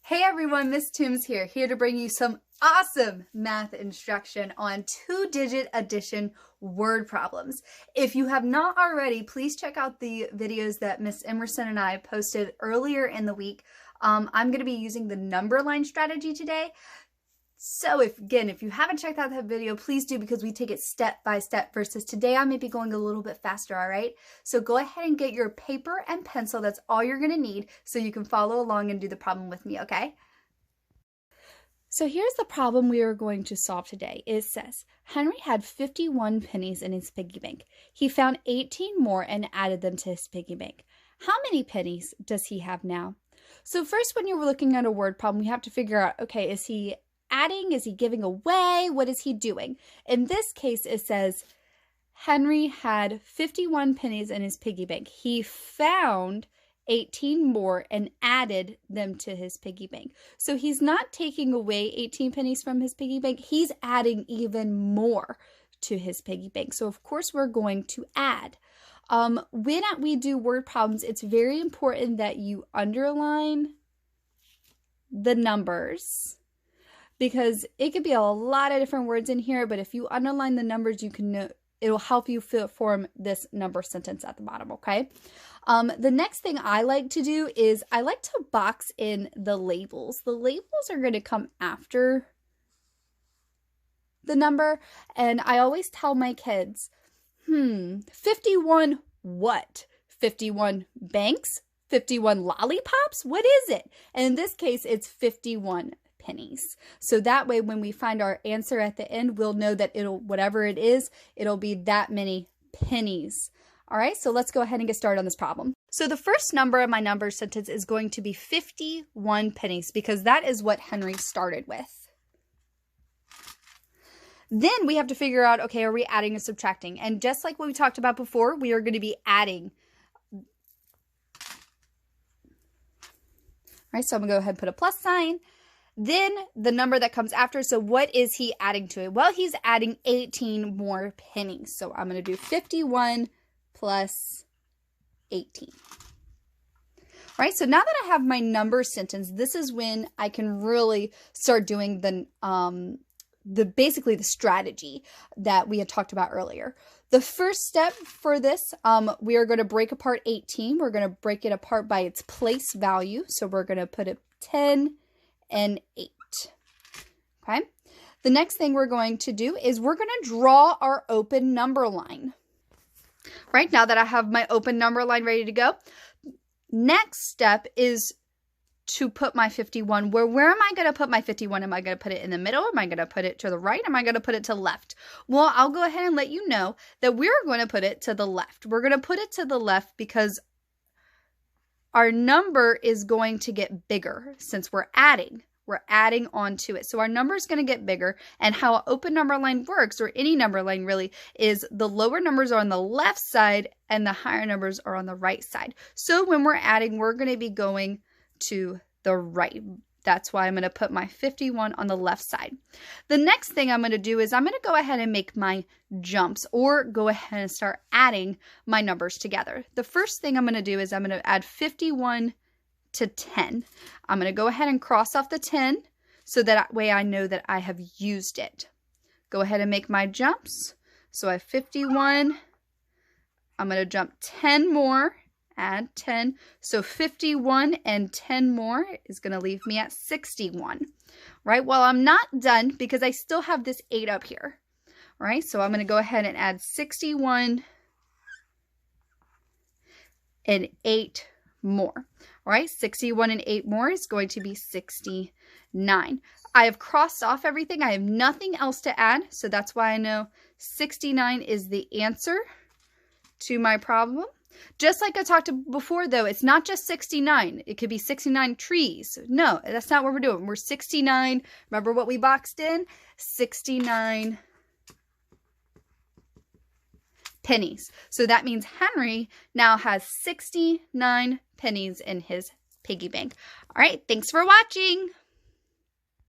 Hey everyone, Miss Toombs here to bring you some awesome math instruction on two-digit addition word problems. If you have not already, please check out the videos that Miss Emerson and I posted earlier in the week. I'm going to be using the number line strategy today. So if you haven't checked out that video, please do, because we take it step by step versus today I may be going a little bit faster, all right? So go ahead and get your paper and pencil. That's all you're going to need so you can follow along and do the problem with me, okay? So here's the problem we are going to solve today. It says, Henry had 51 pennies in his piggy bank. He found 18 more and added them to his piggy bank. How many pennies does he have now? So first, when you're looking at a word problem, we have to figure out, okay, is he adding? Is he giving away? What is he doing? In this case, it says Henry had 51 pennies in his piggy bank. He found 18 more and added them to his piggy bank. So he's not taking away 18 pennies from his piggy bank. He's adding even more to his piggy bank. So of course we're going to add. When we do word problems, it's very important that you underline the numbers, because it could be a lot of different words in here, but if you underline the numbers, you can know, it'll help you form this number sentence at the bottom, okay? The next thing I like to do is I like to box in the labels. The labels are going to come after the number, and I always tell my kids, 51 what? 51 banks? 51 lollipops? What is it? And in this case, it's 51 pennies. So that way, when we find our answer at the end, we'll know that whatever it is, it'll be that many pennies. All right, so let's go ahead and get started on this problem. So the first number of my number sentence is going to be 51 pennies, because that is what Henry started with. Then we have to figure out, okay, are we adding or subtracting? And just like what we talked about before, we are going to be adding. All right, so I'm going to go ahead and put a plus sign. Then the number that comes after, so what is he adding to it? Well, he's adding 18 more pennies. So I'm going to do 51 plus 18. All right, so now that I have my number sentence, this is when I can really start doing basically the strategy that we had talked about earlier. The first step for this, we are going to break apart 18. We're going to break it apart by its place value. So we're going to put it 10 and 8. Okay. The next thing we're going to do is we're going to draw our open number line. Right, now that I have my open number line ready to go, next step is to put my 51. Where am I going to put my 51? Am I going to put it in the middle? Am I going to put it to the right? Am I going to put it to the left? Well, I'll go ahead and let you know that we're going to put it to the left. We're going to put it to the left because our number is going to get bigger since we're adding. We're adding onto it. So our number is going to get bigger. And how an open number line works, or any number line really, is the lower numbers are on the left side and the higher numbers are on the right side. So when we're adding, we're going to be going to the right. That's why I'm going to put my 51 on the left side. The next thing I'm going to do is I'm going to go ahead and make my jumps, or go ahead and start adding my numbers together. The first thing I'm going to do is I'm going to add 51 to 10. I'm going to go ahead and cross off the 10 so that way I know that I have used it. Go ahead and make my jumps. So I have 51. I'm going to jump 10 more. Add 10. So 51 and 10 more is going to leave me at 61. Right? Well, I'm not done because I still have this 8 up here. Right? So I'm going to go ahead and add 61 and 8 more. All right? 61 and 8 more is going to be 69. I have crossed off everything. I have nothing else to add. So that's why I know 69 is the answer to my problem. Just like I talked about before, though, it's not just 69. It could be 69 trees. No, that's not what we're doing. We're 69. Remember what we boxed in? 69 pennies. So that means Henry now has 69 pennies in his piggy bank. All right, thanks for watching.